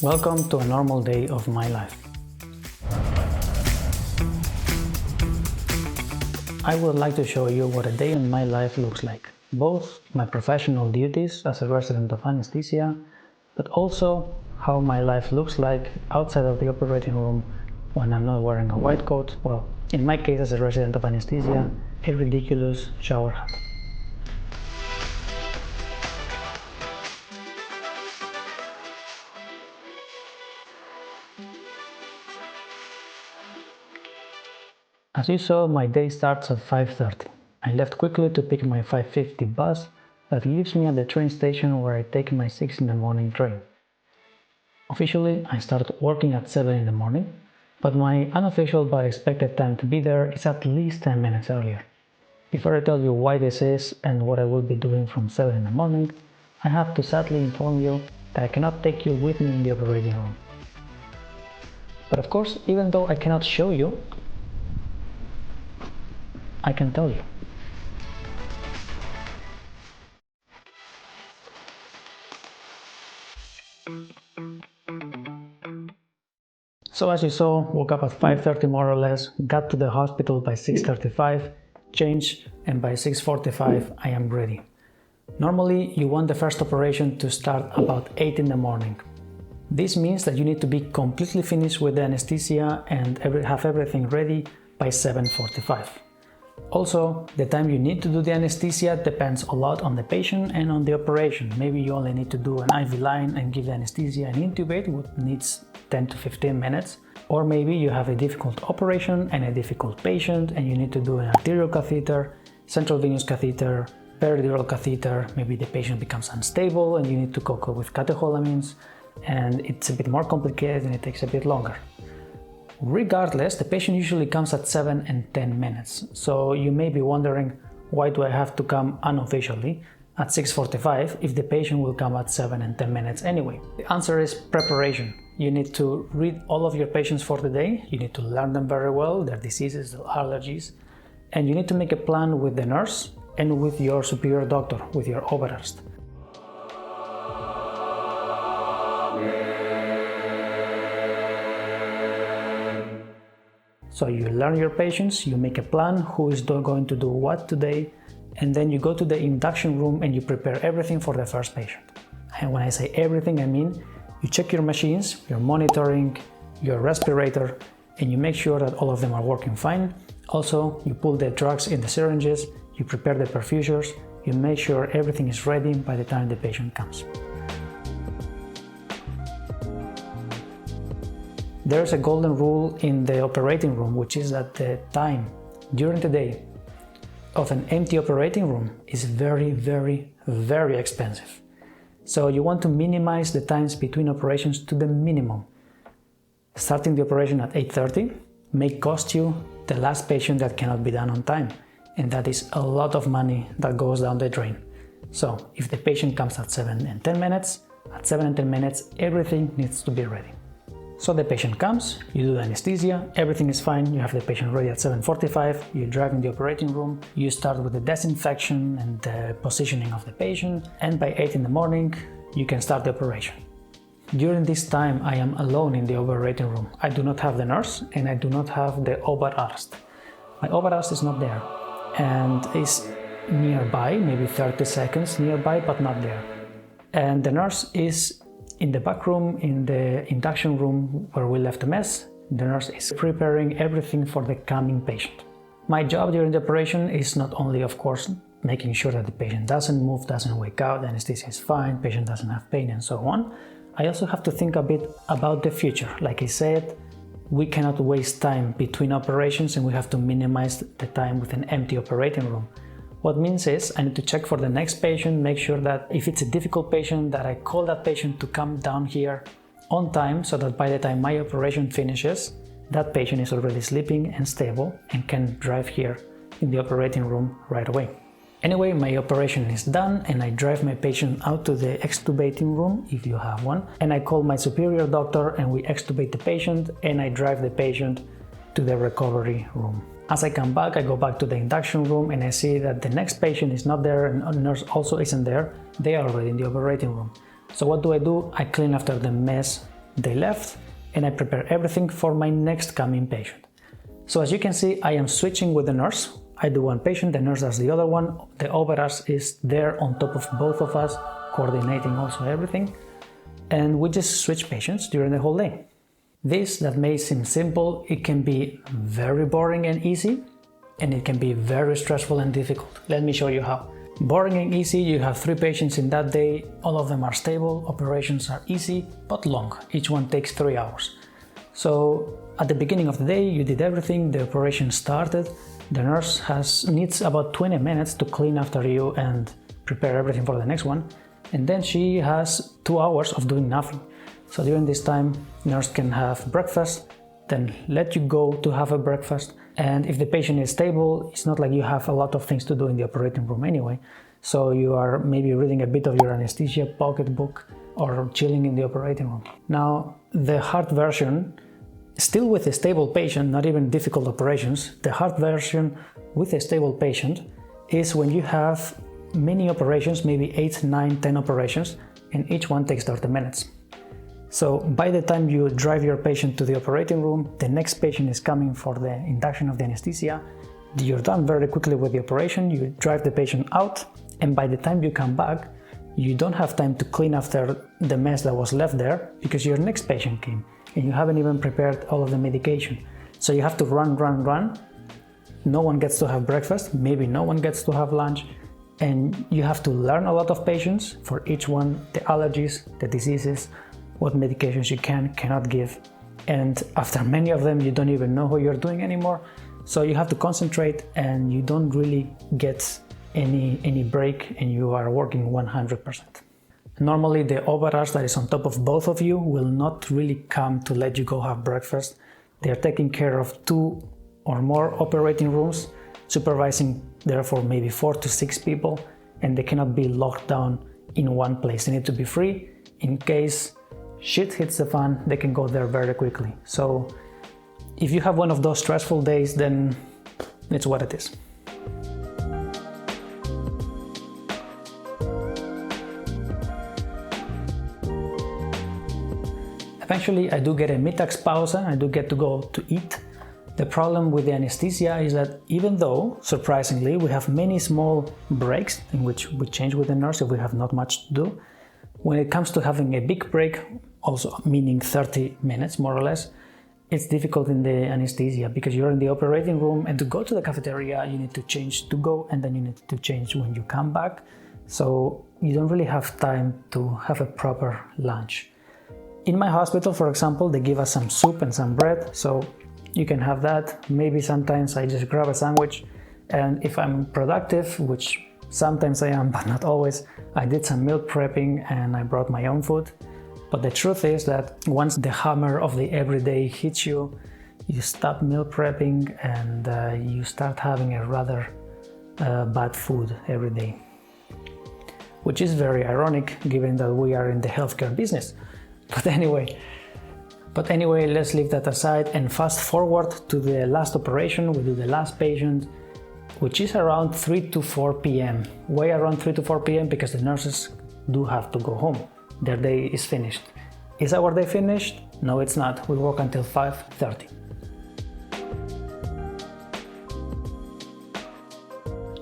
Welcome to a normal day of my life. I would like to show you what a day in my life looks like. Both my professional duties as a resident of anesthesia, but also how my life looks like outside of the operating room when I'm not wearing a white coat. Well, in my case as a resident of anesthesia, a ridiculous shower hat. As you saw, my day starts at 5:30. I left quickly to pick my 5:50 bus that leaves me at the train station where I take my 6 in the morning train. Officially, I start working at 7 in the morning, but my unofficial but expected time to be there is at least 10 minutes earlier. Before I tell you why this is and what I will be doing from 7 in the morning, I have to sadly inform you that I cannot take you with me in the operating room. But of course, even though I cannot show you, I can tell you. So as you saw, woke up at 5:30 more or less, got to the hospital by 6:35, changed, and by 6:45 I am ready. Normally you want the first operation to start about 8 in the morning. This means that you need to be completely finished with the anesthesia and have everything ready by 7:45. Also, the time you need to do the anesthesia depends a lot on the patient and on the operation. Maybe you only need to do an IV line and give the anesthesia and intubate, which needs 10 to 15 minutes. Or maybe you have a difficult operation and a difficult patient and you need to do an arterial catheter, central venous catheter, peridural catheter. Maybe the patient becomes unstable and you need to cope with catecholamines, and it's a bit more complicated and it takes a bit longer. Regardless, the patient usually comes at 7 and 10 minutes, so you may be wondering, why do I have to come unofficially at 6:45 if the patient will come at 7 and 10 minutes anyway? The answer is preparation. You need to read all of your patients for the day, you need to learn them very well, their diseases, their allergies, and you need to make a plan with the nurse and with your superior doctor, with your oberarzt. So you learn your patients, you make a plan who is going to do what today, and then you go to the induction room and you prepare everything for the first patient. And when I say everything, I mean you check your machines, your monitoring, your respirator, and you make sure that all of them are working fine. Also, you pull the drugs in the syringes, you prepare the perfusers, you make sure everything is ready by the time the patient comes. There's a golden rule in the operating room, which is that the time during the day of an empty operating room is very, very, very expensive. So you want to minimize the times between operations to the minimum. Starting the operation at 8:30 may cost you the last patient that cannot be done on time, and that is a lot of money that goes down the drain. So if the patient comes at 7 and 10 minutes, at 7 and 10 minutes everything needs to be ready. So the patient comes, you do the anesthesia, everything is fine, you have the patient ready at 7:45, you drive in the operating room, you start with the disinfection and the positioning of the patient, and by 8 in the morning you can start the operation. During this time I am alone in the operating room. I do not have the nurse and I do not have the oberarzt. My oberarzt is not there and is nearby, maybe 30 seconds nearby, but not there. And the nurse is in the back room, in the induction room where we left the mess. The nurse is preparing everything for the coming patient. My job during the operation is not only, of course, making sure that the patient doesn't move, doesn't wake up, the anesthesia is fine, patient doesn't have pain and so on. I also have to think a bit about the future. Like I said, we cannot waste time between operations and we have to minimize the time with an empty operating room. What means is I need to check for the next patient, make sure that if it's a difficult patient that I call that patient to come down here on time so that by the time my operation finishes, that patient is already sleeping and stable and can drive here in the operating room right away. Anyway, my operation is done and I drive my patient out to the extubating room, if you have one, and I call my superior doctor and we extubate the patient and I drive the patient to the recovery room. As I come back, I go back to the induction room and I see that the next patient is not there and the nurse also isn't there. They are already in the operating room. So what do? I clean after the mess they left, and I prepare everything for my next coming patient. So as you can see, I am switching with the nurse. I do one patient, the nurse does the other one. The operative is there on top of both of us, coordinating also everything. And we just switch patients during the whole day. This that may seem simple, it can be very boring and easy, and it can be very stressful and difficult. Let me show you how. Boring and easy, you have 3 patients in that day, all of them are stable, operations are easy but long, each one takes 3 hours. So at the beginning of the day you did everything, the operation started, the nurse needs about 20 minutes to clean after you and prepare everything for the next one, and then she has 2 hours of doing nothing. So during this time, nurse can have breakfast, then let you go to have a breakfast. And if the patient is stable, it's not like you have a lot of things to do in the operating room anyway. So you are maybe reading a bit of your anesthesia pocketbook or chilling in the operating room. Now, the hard version, still with a stable patient, not even difficult operations, the hard version with a stable patient is when you have many operations, maybe 8, 9, 10 operations, and each one takes 30 minutes. So by the time you drive your patient to the operating room, the next patient is coming for the induction of the anesthesia. You're done very quickly with the operation, you drive the patient out, and by the time you come back, you don't have time to clean after the mess that was left there because your next patient came and you haven't even prepared all of the medication. So you have to run. No one gets to have breakfast, maybe no one gets to have lunch, and you have to learn a lot of patients for each one, the allergies, the diseases, what medications you cannot give, and after many of them you don't even know what you're doing anymore, so you have to concentrate and you don't really get any break and you are working 100%. Normally the operative that is on top of both of you will not really come to let you go have breakfast. They are taking care of 2 or more operating rooms, supervising therefore maybe 4 to 6 people, and they cannot be locked down in one place. They need to be free in case shit hits the fan, they can go there very quickly. So if you have one of those stressful days, then it's what it is. Eventually I do get a mittagspause, I do get to go to eat. The problem with the anesthesia is that even though, surprisingly, we have many small breaks in which we change with the nurse if we have not much to do, when it comes to having a big break, also meaning 30 minutes more or less, it's difficult in the anesthesia because you're in the operating room, and to go to the cafeteria you need to change to go, and then you need to change when you come back. So you don't really have time to have a proper lunch. In my hospital, for example, they give us some soup and some bread, so you can have that. Maybe sometimes I just grab a sandwich, and if I'm productive, which sometimes I am, but not always, I did some meal prepping and I brought my own food. But the truth is that once the hammer of the everyday hits you, you stop meal prepping and you start having a rather bad food every day. Which is very ironic given that we are in the healthcare business. But anyway, let's leave that aside and fast forward to the last operation. We do the last patient, which is around 3 to 4 p.m. Why around 3 to 4 p.m? Because the nurses do have to go home. Their day is finished. Is our day finished? No, it's not. We work until 5:30.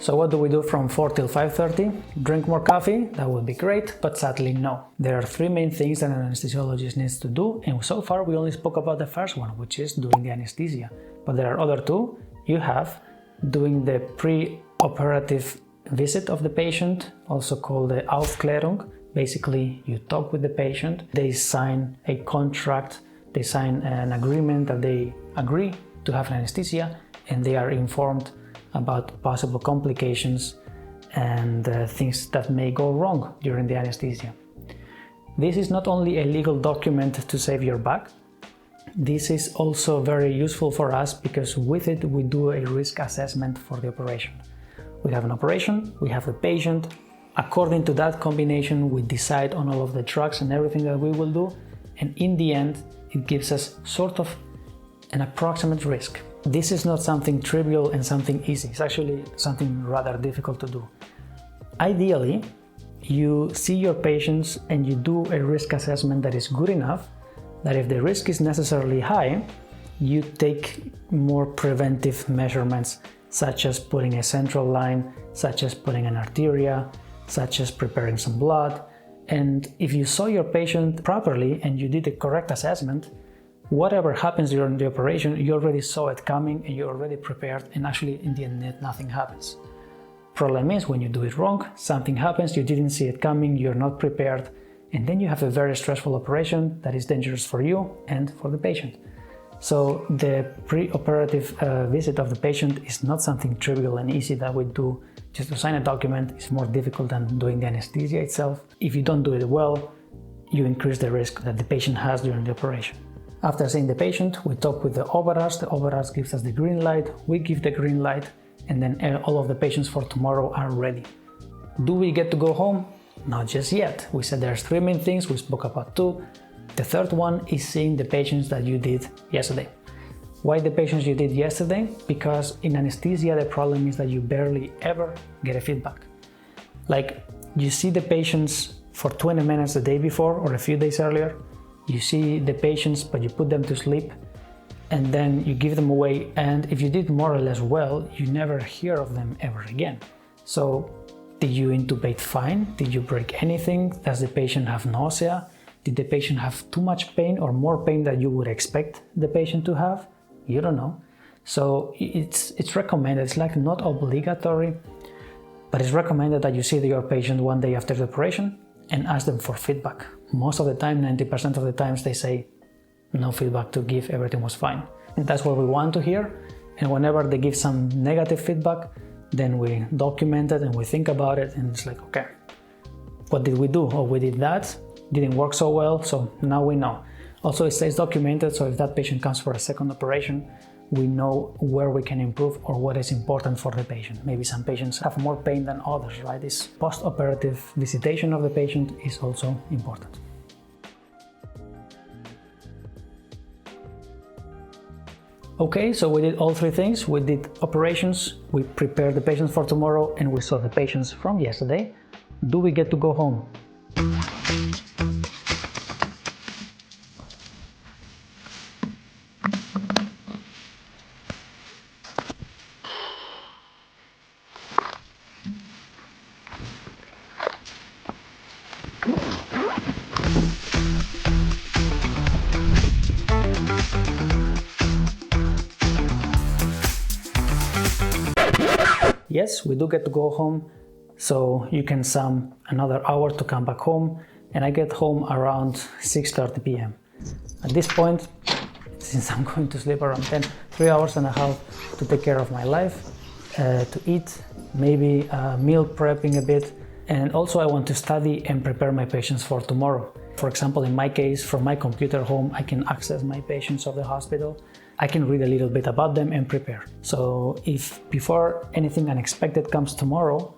So what do we do from 4 till 5:30? Drink more coffee? That would be great, but sadly no. There are 3 main things that an anesthesiologist needs to do, and so far we only spoke about the first one, which is doing the anesthesia. But there are other 2. You have doing the pre-operative visit of the patient, also called the Aufklärung. Basically, you talk with the patient, they sign a contract, they sign an agreement that they agree to have an anesthesia, and they are informed about possible complications and things that may go wrong during the anesthesia. This is not only a legal document to save your back, this is also very useful for us because with it we do a risk assessment for the operation. We have an operation, we have a patient. According to that combination, we decide on all of the drugs and everything that we will do, and in the end, it gives us sort of an approximate risk. This is not something trivial and something easy. It's actually something rather difficult to do. Ideally, you see your patients and you do a risk assessment that is good enough that if the risk is necessarily high, you take more preventive measurements, such as putting a central line, such as putting an arteria, such as preparing some blood. And if you saw your patient properly and you did the correct assessment, whatever happens during the operation, you already saw it coming and you're already prepared, and actually in the end nothing happens. Problem is, when you do it wrong, something happens, you didn't see it coming, you're not prepared, and then you have a very stressful operation that is dangerous for you and for the patient. So the pre-operative visit of the patient is not something trivial and easy that we do just to sign a document. It's more difficult than doing the anesthesia itself. If you don't do it well, you increase the risk that the patient has during the operation. After seeing the patient, we talk with the operative. The operative gives us the green light, we give the green light, and then all of the patients for tomorrow are ready. Do we get to go home? Not just yet. We said there's 3 main things, we spoke about 2. The third one is seeing the patients that you did yesterday. Why the patients you did yesterday? Because in anesthesia, the problem is that you barely ever get a feedback. Like, you see the patients for 20 minutes the day before or a few days earlier, you see the patients, but you put them to sleep, and then you give them away, and if you did more or less well, you never hear of them ever again. So, did you intubate fine? Did you break anything? Does the patient have nausea? Did the patient have too much pain or more pain than you would expect the patient to have? You don't know. So it's recommended, it's like not obligatory, but it's recommended that you see your patient one day after the operation and ask them for feedback. Most of the time, 90% of the times, they say no feedback to give, everything was fine. And that's what we want to hear. And whenever they give some negative feedback, then we document it and we think about it, and it's like, okay, what did we do? Oh, we did that, didn't work so well, so now we know. Also, it stays documented, so if that patient comes for a second operation, we know where we can improve or what is important for the patient. Maybe some patients have more pain than others, right? This post-operative visitation of the patient is also important. Okay, so we did all 3 things. We did operations, we prepared the patients for tomorrow, and we saw the patients from yesterday. Do we get to go home? Yes, we do get to go home, so you can sum another hour to come back home, and I get home around 6:30 p.m. At this point, since I'm going to sleep around 3 hours and a half to take care of my life, to eat, maybe meal prepping a bit, and also I want to study and prepare my patients for tomorrow. For example, in my case, from my computer home, I can access my patients of the hospital. I can read a little bit about them and prepare. So if before anything unexpected comes tomorrow,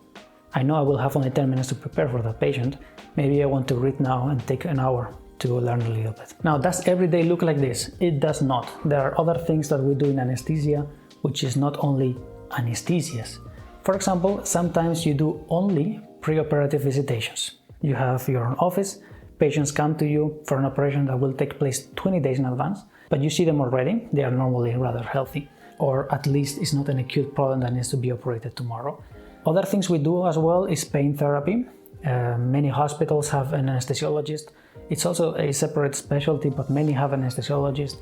I know I will have only 10 minutes to prepare for that patient. Maybe I want to read now and take an hour to learn a little bit. Now, does every day look like this? It does not. There are other things that we do in anesthesia, which is not only anesthesias. For example, sometimes you do only preoperative visitations. You have your own office, patients come to you for an operation that will take place 20 days in advance, but you see them already, they are normally rather healthy, or at least it's not an acute problem that needs to be operated tomorrow. Other things we do as well is pain therapy. Many hospitals have an anesthesiologist. It's also a separate specialty, but many have an anesthesiologist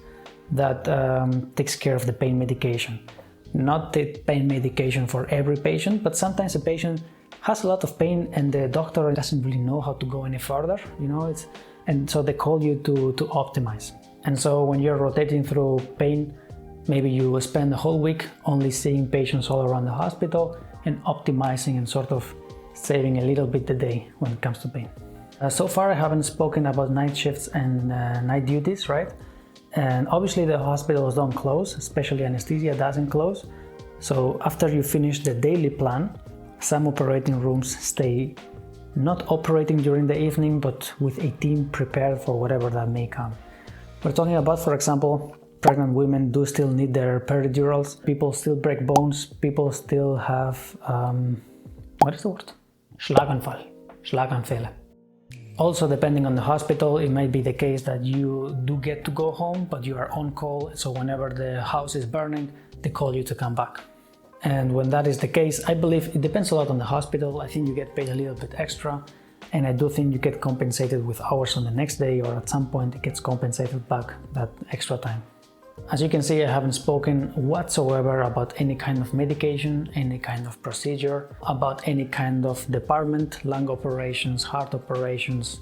that takes care of the pain medication. Not the pain medication for every patient, but sometimes a patient has a lot of pain and the doctor doesn't really know how to go any further, and so they call you to optimize. And so when you're rotating through pain, maybe you spend the whole week only seeing patients all around the hospital and optimizing and sort of saving a little bit a day when it comes to pain. So far I haven't spoken about night shifts and night duties, right? And obviously the hospitals don't close, especially anesthesia doesn't close. So after you finish the daily plan, some operating rooms stay not operating during the evening, but with a team prepared for whatever that may come. We're talking about, for example, pregnant women do still need their peridurals, people still break bones, people still have, what is the word? Schlaganfall, Schlaganfälle. Also, depending on the hospital, it might be the case that you do get to go home, but you are on call, so whenever the house is burning, they call you to come back. And when that is the case, I believe it depends a lot on the hospital. I think you get paid a little bit extra, and I do think you get compensated with hours on the next day, or at some point it gets compensated back, that extra time. As you can see, I haven't spoken whatsoever about any kind of medication, any kind of procedure, about any kind of department, lung operations, heart operations,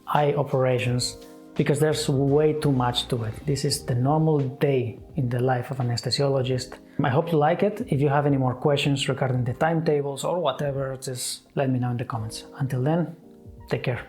eye operations, because there's way too much to it. This is the normal day in the life of an anesthesiologist. I hope you like it. If you have any more questions regarding the timetables or whatever, just let me know in the comments. Until then, take care.